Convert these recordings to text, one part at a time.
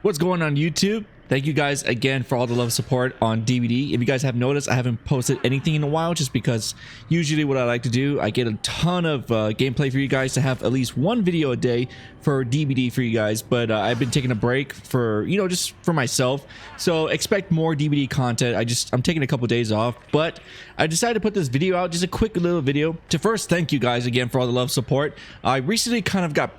What's going on YouTube? Thank you guys again for all the love and support on DVD. If you guys have noticed, I haven't posted anything in a while just because usually what I like to do, I get a ton of gameplay for you guys to have at least one video a day for DVD for you guys. But I've been taking a break for, just for myself. So expect more DVD content. I'm taking a couple days off, but I decided to put this video out, just a quick little video to first thank you guys again for all the love and support. I recently kind of got,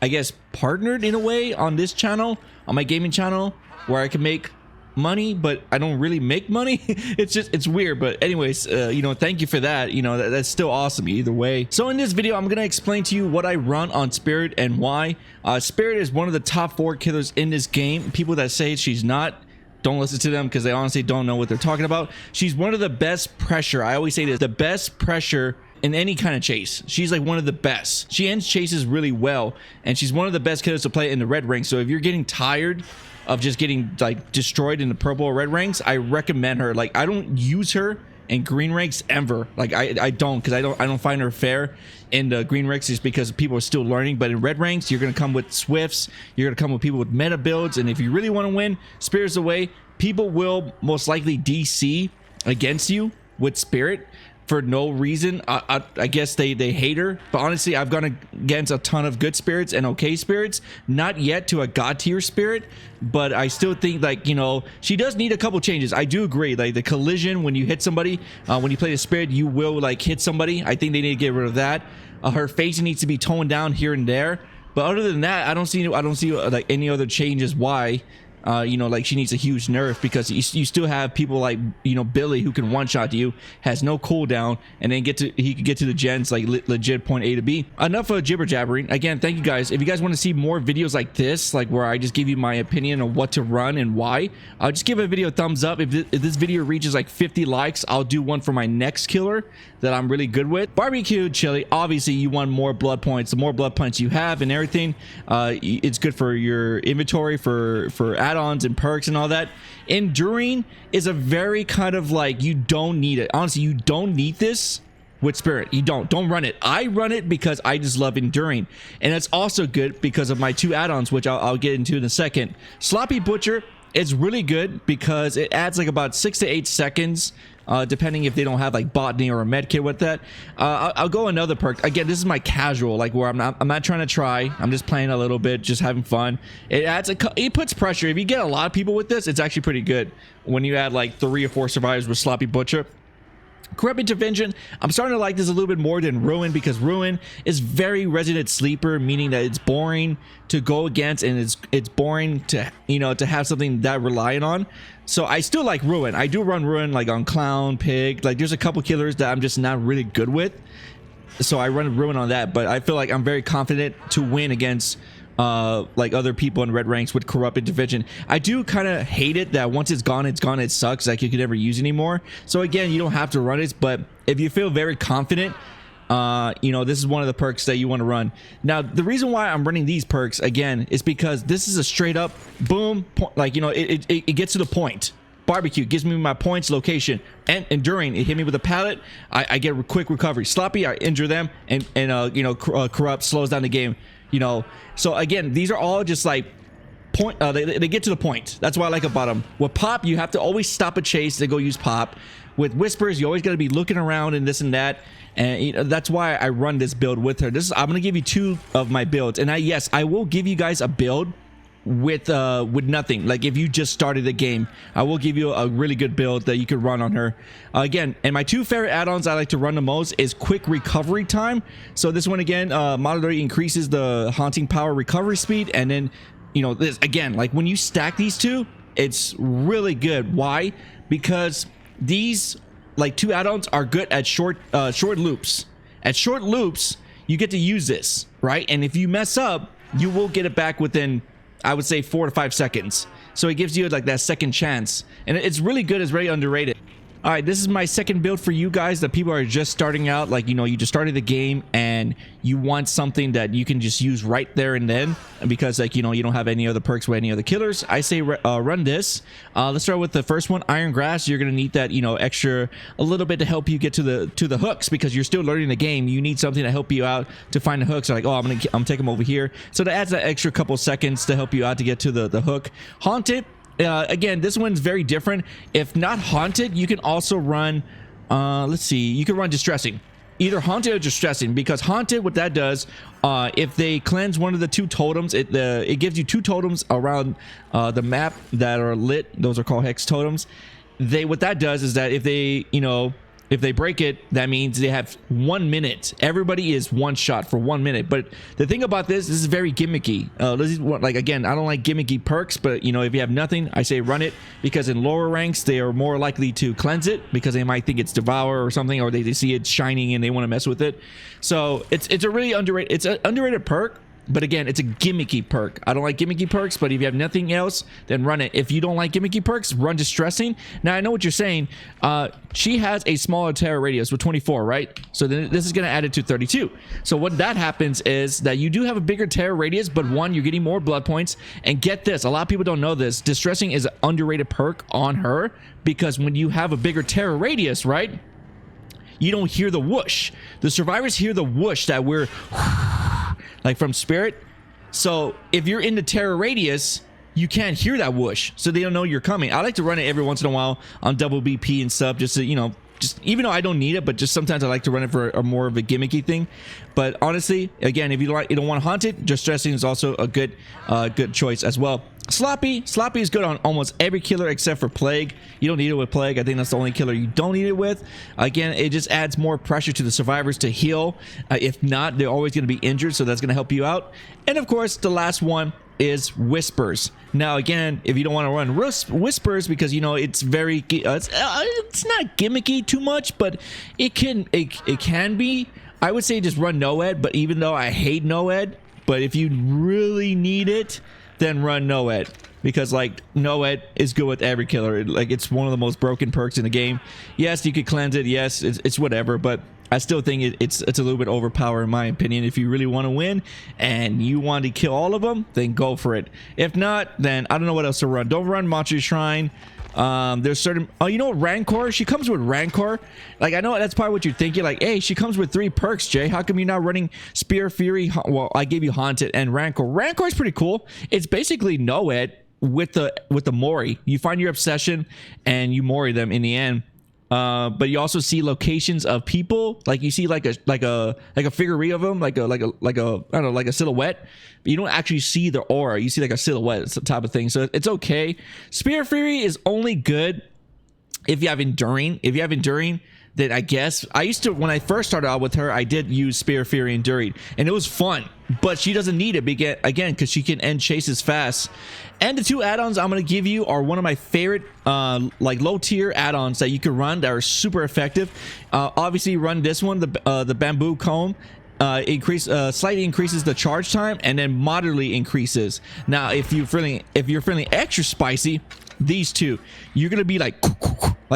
I guess, partnered in a way on this channel, on my gaming channel, where I can make money, but I don't really make money. It's weird, but anyways, thank you for that. That's still awesome either way. So in this video, I'm gonna explain to you what I run on Spirit and why. Spirit is one of the top 4 killers in this game. People that say she's not, don't listen to them because they honestly don't know what they're talking about. She's one of the best pressure. I always say this, the best pressure in any kind of chase. She's like one of the best. She ends chases really well, and she's one of the best killers to play in the red rank. So if you're getting tired of just getting like destroyed in the purple or red ranks, I recommend her. Like, I don't use her in green ranks ever. Like I don't, because I don't find her fair in the green ranks, just because people are still learning. But in red ranks, you're gonna come with Swifts, you're gonna come with people with meta builds, and if you really want to win, Spirit's the way. People will most likely DC against you with Spirit for no reason. I guess they hate her, but honestly, I've gone against a ton of good spirits and okay spirits, not yet to a god tier spirit, but I still think, like, she does need a couple changes. I do agree, like the collision when you hit somebody, when you play the spirit, you will like hit somebody. I think they need to get rid of that. Her phasing needs to be toned down here and there, but other than that, I don't see like any other changes why like she needs a huge nerf, because you still have people like Billy, who can one-shot you, has no cooldown, and then he can get to the gens like legit point A to B. Enough of jibber jabbering. Again, thank you guys. If you guys want to see more videos like this, like where I just give you my opinion on what to run and why, I'll just give a video a thumbs up. If this video reaches like 50 likes, I'll do one for my next killer that I'm really good with. Barbecue chili, obviously you want more blood points. The more blood points you have and everything, it's good for your inventory, for add-ons and perks and all that. Enduring is a very kind of like, you don't need it. Honestly, you don't need this with Spirit. You don't run it. I run it because I just love enduring, and it's also good because of my 2 add-ons, which I'll get into in a second. Sloppy Butcher is really good because it adds like about 6 to 8 seconds, depending if they don't have like botany or a med kit with that. I'll go another perk. Again, this is my casual, like where I'm not trying to try. I'm just playing a little bit, just having fun. It puts pressure. If you get a lot of people with this, it's actually pretty good when you add like 3 or 4 survivors with Sloppy Butcher. Corrupt Intervention, I'm starting to like this a little bit more than Ruin, because Ruin is very resident sleeper, meaning that it's boring to go against, and it's boring to to have something that reliant on. So I still like Ruin. I do run Ruin like on Clown, Pig. Like there's a couple killers that I'm just not really good with, so I run Ruin on that. But I feel like I'm very confident to win against like other people in red ranks with Corrupt Intervention. I do kind of hate it that once it's gone, it sucks. Like you can never use anymore. So again, you don't have to run it, but if you feel very confident, this is one of the perks that you want to run. Now, the reason why I'm running these perks again is because this is a straight up boom, like it gets to the point. Barbecue gives me my points, location, and Enduring, it hit me with a pallet, I get a quick recovery. Sloppy, I injure them, and Corrupt slows down the game. So again, these are all just like point, they get to the point. That's why I like about them. With Pop, you have to always stop a chase to go use Pop. With Whispers, you always got to be looking around and this and that, and that's why I run this build with her. I'm gonna give you 2 of my builds, and yes, I will give you guys a build with nothing. Like if you just started the game, I will give you a really good build that you could run on her. Again, and my 2 favorite add-ons I like to run the most is quick recovery time. So this one again, moderately increases the haunting power recovery speed, and then this again, like when you stack these 2, it's really good. Why? Because these like 2 add-ons are good at short loops. At short loops, you get to use this, right? And if you mess up, you will get it back within, I would say, 4 to 5 seconds. So it gives you like that second chance, and it's really good. It's very underrated. All right, this is my second build for you guys that people are just starting out. Like, you know, you just started the game and you want something that you can just use right there and then, because, like, you know, you don't have any other perks with any other killers. I say run this. Let's start with the first one, Iron Grass. You're gonna need that, you know, extra a little bit to help you get to the hooks, because you're still learning the game. You need something to help you out to find the hooks. So like, oh, I'm taking them over here. So that adds that extra couple seconds to help you out to get to the hook. Haunted. Again, this one's very different. If not Haunted, you can also run, let's see, you can run Distressing. Either Haunted or Distressing, because Haunted, what that does, if they cleanse one of the 2 totems, it gives you 2 totems around the map that are lit. Those are called Hex totems. What that does is that if they, you know, if they break it, that means they have 1 minute. Everybody is one shot for 1 minute. But the thing about this is very gimmicky. This is what, like, again, I don't like gimmicky perks, but, you know, if you have nothing, I say run it, because in lower ranks they are more likely to cleanse it because they might think it's Devour or something, or they see it shining and they want to mess with it. So it's a really underrated, it's an underrated perk. But again, it's a gimmicky perk. I don't like gimmicky perks, but if you have nothing else, then run it. If you don't like gimmicky perks, run Distressing. Now, I know what you're saying. She has a smaller terror radius with 24, right? So then this is going to add it to 32. So what that happens is that you do have a bigger terror radius, but one, you're getting more blood points. And get this, a lot of people don't know this. Distressing is an underrated perk on her, because when you have a bigger terror radius, right, you don't hear the whoosh. The survivors hear the whoosh that we're... like from Spirit. So if you're in the terror radius, you can't hear that whoosh, so they don't know you're coming. I like to run it every once in a while on double BP and stuff, just to, you know, just even though I don't need it, but just sometimes I like to run it for a more of a gimmicky thing. But honestly, again, if you don't want Haunted, Distressing is also a good choice as well. Sloppy is good on almost every killer except for Plague. You don't need it with Plague. I think that's the only killer you don't need it with. Again, it just adds more pressure to the survivors to heal. If not, they're always going to be injured, so that's going to help you out. And of course, the last one is Whispers. Now, again, if you don't want to run Whispers, because, you know, it's very it's not gimmicky too much, but it can be. I would say just run Noed, but even though I hate Noed, but if you really need it, then run Noed, because, like, Noed is good with every killer. Like, it's one of the most broken perks in the game. Yes, you could cleanse it. Yes, it's whatever, but I still think it's a little bit overpowered, in my opinion. If you really want to win and you want to kill all of them, then go for it. If not, then I don't know what else to run. Don't run Monster Shrine. There's certain, oh, you know what, Rancor, she comes with Rancor. Like, I know that's probably what you're thinking, like, hey, she comes with 3 perks, Jay, how come you're not running Spear Fury? Well, I gave you Haunted and Rancor. Rancor is pretty cool. It's basically Noed with the Mori. You find your obsession and you Mori them in the end. But you also see locations of people, like you see like a figurine of them, like a I don't know, like a silhouette. But you don't actually see the aura. You see like a silhouette type of thing. So it's okay. Spear Fury is only good if you have Enduring. If you have Enduring, then I guess I used to, when I first started out with her, I did use Spear Fury Enduring, and it was fun. But she doesn't need it again because she can end chases fast. And the 2 add-ons I'm going to give you are one of my favorite like low tier add-ons that you can run that are super effective. Obviously run this one, the Bamboo Comb. Slightly increases the charge time, and then moderately increases. Now if you're feeling extra spicy, these 2, you're gonna be like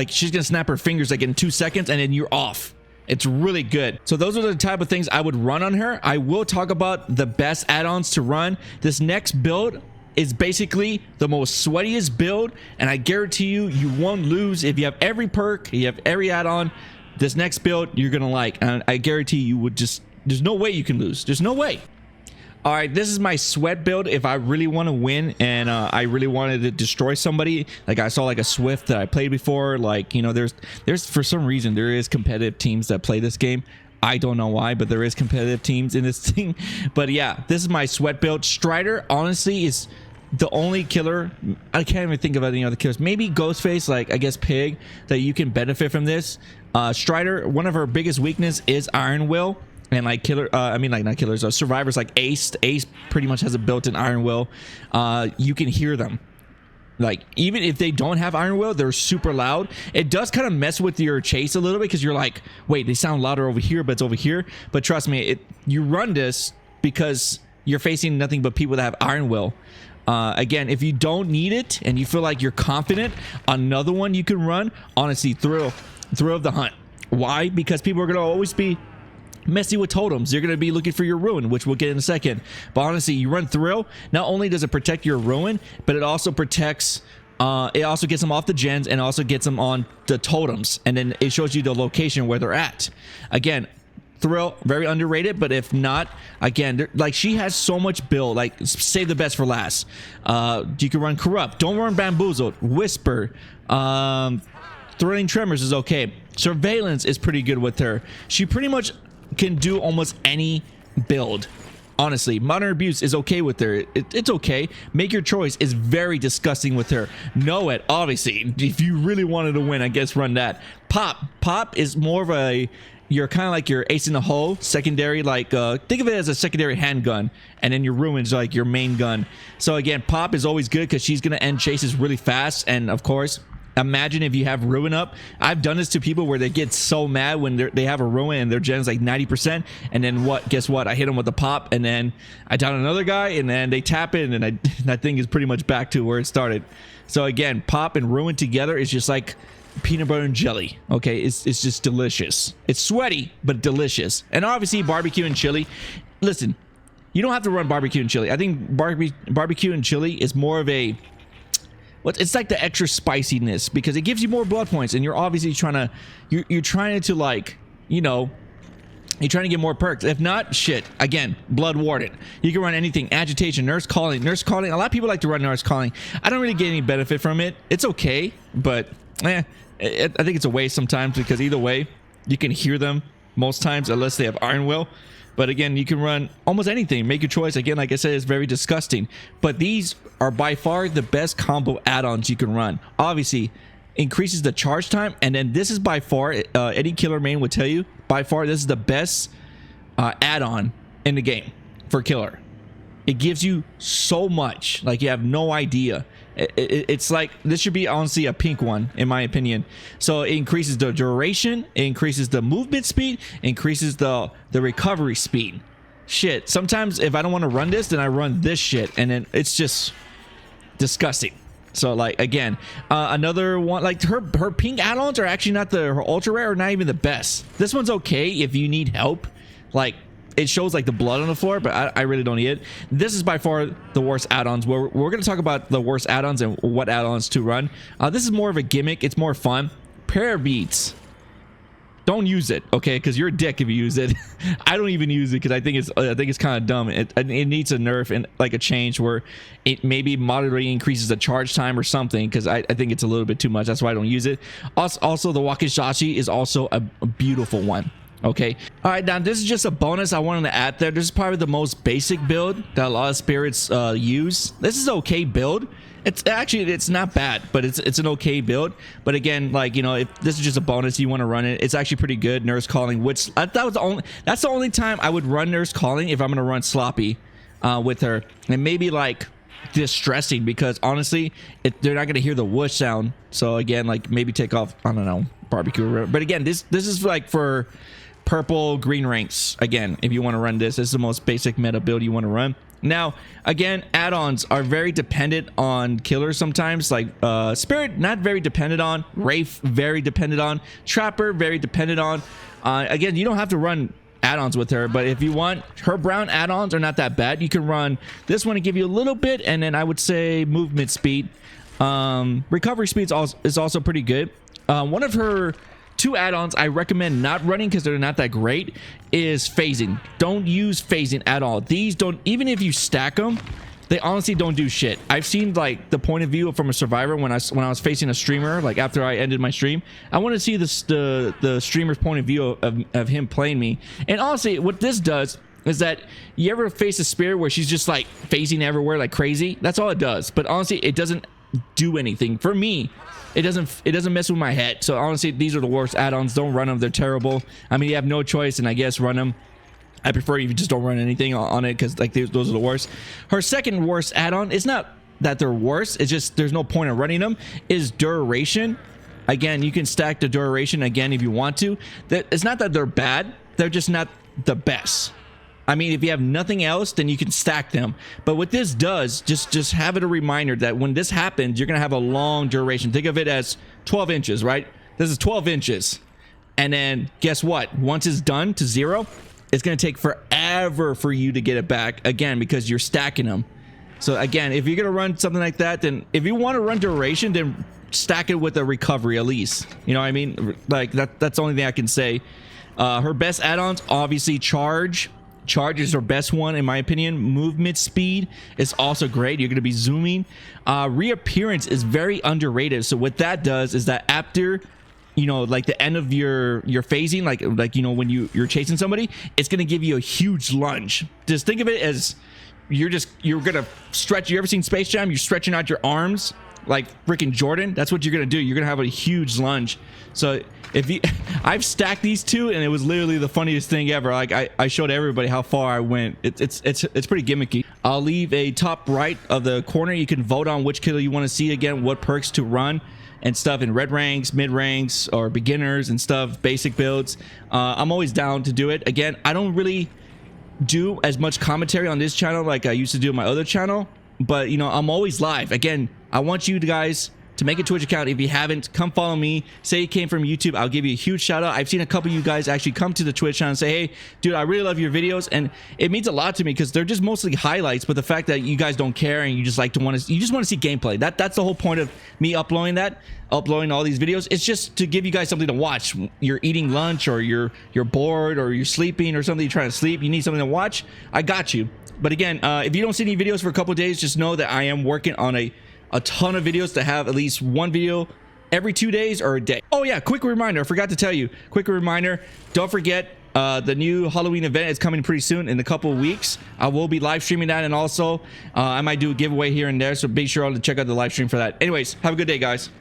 she's gonna snap her fingers like in 2 seconds, and then you're off. It's really good. So those are the type of things I would run on her. I will talk about the best add-ons to run. This next build is basically the most sweatiest build, and I guarantee you won't lose. If you have every perk, you have every add-on, this next build you're gonna like, and I guarantee you would just, there's no way you can lose. There's no way. All right, this is my sweat build if I really want to win and I really wanted to destroy somebody. Like, I saw like a Swift that I played before. Like, you know, there's for some reason there is competitive teams that play this game. I don't know why, but there is competitive teams in this thing. But yeah, this is my sweat build. Strider honestly is the only killer. I can't even think of any other killers. Maybe Ghostface, like I guess Pig, that you can benefit from this. Strider, one of her biggest weakness is Iron Will. And like not killers, survivors like Ace pretty much has a built-in Iron Will. You can hear them. Like, even if they don't have Iron Will, they're super loud. It does kind of mess with your chase a little bit, because you're like, wait, they sound louder over here, but it's over here. But trust me, you run this because you're facing nothing but people that have Iron Will. Again, if you don't need it and you feel like you're confident, another one you can run, honestly, Thrill of the Hunt. Why? Because people are going to always be messy with totems. You're going to be looking for your ruin, which we'll get in a second. But honestly, you run Thrill, not only does it protect your ruin, but it also protects, it also gets them off the gens and also gets them on the totems. And then it shows you the location where they're at. Again, Thrill, very underrated, but if not, again, like, she has so much build. Like, save the best for last. You can run Corrupt. Don't run Bamboozled. Whisper. Thrilling Tremors is okay. Surveillance is pretty good with her. She pretty much can do almost any build. Honestly, Modern Abuse is okay with her. It's okay. Make Your Choice is very disgusting with her. Know It, obviously. If you really wanted to win, I guess run that. Pop is more of a... You're kind of like your ace in the hole, secondary, like, think of it as a secondary handgun, and then your ruin's like your main gun. So again, Pop is always good because she's going to end chases really fast. And of course, imagine if you have ruin up. I've done this to people where they get so mad when they have a ruin and their gen's like 90%. And then what? Guess what? I hit them with the Pop, and then I down another guy, and then they tap in, and that thing is pretty much back to where it started. So again, Pop and ruin together is just like peanut butter and jelly. Okay, it's just delicious. It's sweaty but delicious. And obviously barbecue and chili. Listen, you don't have to run barbecue and chili. I think barbecue and chili is more of a, it's like the extra spiciness because it gives you more blood points, and you're obviously trying to you're trying to, like, you know, you're trying to get more perks. If not, shit, again, Blood Warden. You can run anything. Agitation, Nurse Calling. A lot of people like to run Nurse Calling. I don't really get any benefit from it. It's okay, but I think it's a waste sometimes because either way, you can hear them most times unless they have Iron Will. But again, you can run almost anything. Make Your Choice. Again, like I said, it's very disgusting. But these are by far the best combo add-ons you can run. Obviously, increases the charge time. And then this is by far, any killer main would tell you, by far, this is the best add-on in the game for killer. It gives you so much. Like, you have no idea. It's like, this should be honestly a pink one in my opinion. So it increases the duration, it increases the movement speed, increases the recovery speed. Shit, sometimes if I don't want to run this, then I run this shit, and then it's just disgusting. So, like, again, another one, like, her pink add-ons are actually not her ultra rare, or not even the best. This one's okay if you need help. Like, it shows like the blood on the floor, but I really don't need it. This is by far the worst add-ons. We're going to talk about the worst add-ons and what add-ons to run. This is more of a gimmick. It's more fun. Prayer Beads. Don't use it, okay? Because you're a dick if you use it. I don't even use it because I think it's kind of dumb. It needs a nerf and like a change where it maybe moderately increases the charge time or something, because I think it's a little bit too much. That's why I don't use it. Also the Wakizashi is also a beautiful one. Okay, all right, now this is just a bonus I wanted to add there. This is probably the most basic build that a lot of spirits use. This is okay build. It's not bad, but it's an okay build. But again, like, you know, if this is just a bonus, you want to run it, it's actually pretty good. Nurse Calling, which that's the only time I would run Nurse Calling, if I'm gonna run Sloppy with her. And maybe like distressing, because honestly they're not gonna hear the whoosh sound. So again, like, maybe take off, I don't know, barbecue. But again, this is like for purple green ranks. Again, if you want to run this is the most basic meta build you want to run. Now again, add-ons are very dependent on killers sometimes. Like Spirit, not very dependent on. Wraith, very dependent on. Trapper, very dependent on. Again, you don't have to run add-ons with her, but if you want, her brown add-ons are not that bad. You can run this one to give you a little bit, and then I would say movement speed. Recovery speed is also pretty good. One of her two add-ons I recommend not running because they're not that great is phasing. Don't use phasing at all. These don't, even if you stack them, they honestly don't do shit. I've seen like the point of view from a survivor when I was facing a streamer, like after I ended my stream. I want to see the streamer's point of view of him playing me. And honestly, what this does is that you ever face a spirit where she's just like phasing everywhere like crazy? That's all it does. But honestly, it doesn't do anything for me. It doesn't mess with my head. So honestly, these are the worst add-ons. Don't run them. They're terrible. I mean, you have no choice, and I guess run them. I prefer you just don't run anything on it, because like those are the worst. Her second worst add-on, it's not that they're worse, it's just there's no point in running them, is duration. Again, you can stack the duration again if you want to. It's not that they're bad, they're just not the best. I mean, if you have nothing else, then you can stack them. But what this does, just have it a reminder that when this happens, you're gonna have a long duration. Think of it as 12 inches, right? This is 12 inches. And then guess what? Once it's done to 0, it's gonna take forever for you to get it back again, because you're stacking them. So again, if you're gonna run something like that, then if you want to run duration, then stack it with a recovery at least. You know what I mean? Like that's the only thing I can say. Her best add-ons, obviously charge. Charge is her best one in my opinion. Movement speed is also great. You're going to be zooming. Reappearance is very underrated. So what that does is that after, you know, like the end of your phasing, like you know, when you're chasing somebody, it's going to give you a huge lunge. Just think of it as you're going to stretch. You ever seen Space Jam? You're stretching out your arms like freaking Jordan. That's what you're going to do. You're going to have a huge lunge. So if you, I've stacked these two and it was literally the funniest thing ever. Like I showed everybody how far I went. It's pretty gimmicky. I'll leave a top right of the corner. You can vote on which killer you want to see. Again, what perks to run and stuff in red ranks, mid ranks, or beginners and stuff, basic builds. I'm always down to do it. Again, I don't really do as much commentary on this channel like I used to do on my other channel, but you know, I'm always live. Again, I want you guys to make a Twitch account. If you haven't, come follow me. Say you came from YouTube, I'll give you a huge shout out. I've seen a couple of you guys actually come to the Twitch channel and say, hey dude, I really love your videos, and it means a lot to me because they're just mostly highlights. But the fact that you guys don't care and you just like to want to, you just want to see gameplay, that's the whole point of me uploading all these videos. It's just to give you guys something to watch. You're eating lunch, or you're bored, or you're sleeping, or something, you're trying to sleep, you need something to watch, I got you. But again, if you don't see any videos for a couple of days, just know that I am working on a ton of videos to have at least one video every 2 days or a day. Oh yeah, quick reminder, I forgot to tell you, quick reminder, don't forget the new Halloween event is coming pretty soon in a couple of weeks. I will be live streaming that, and also I might do a giveaway here and there, so be sure to check out the live stream for that. Anyways, have a good day guys.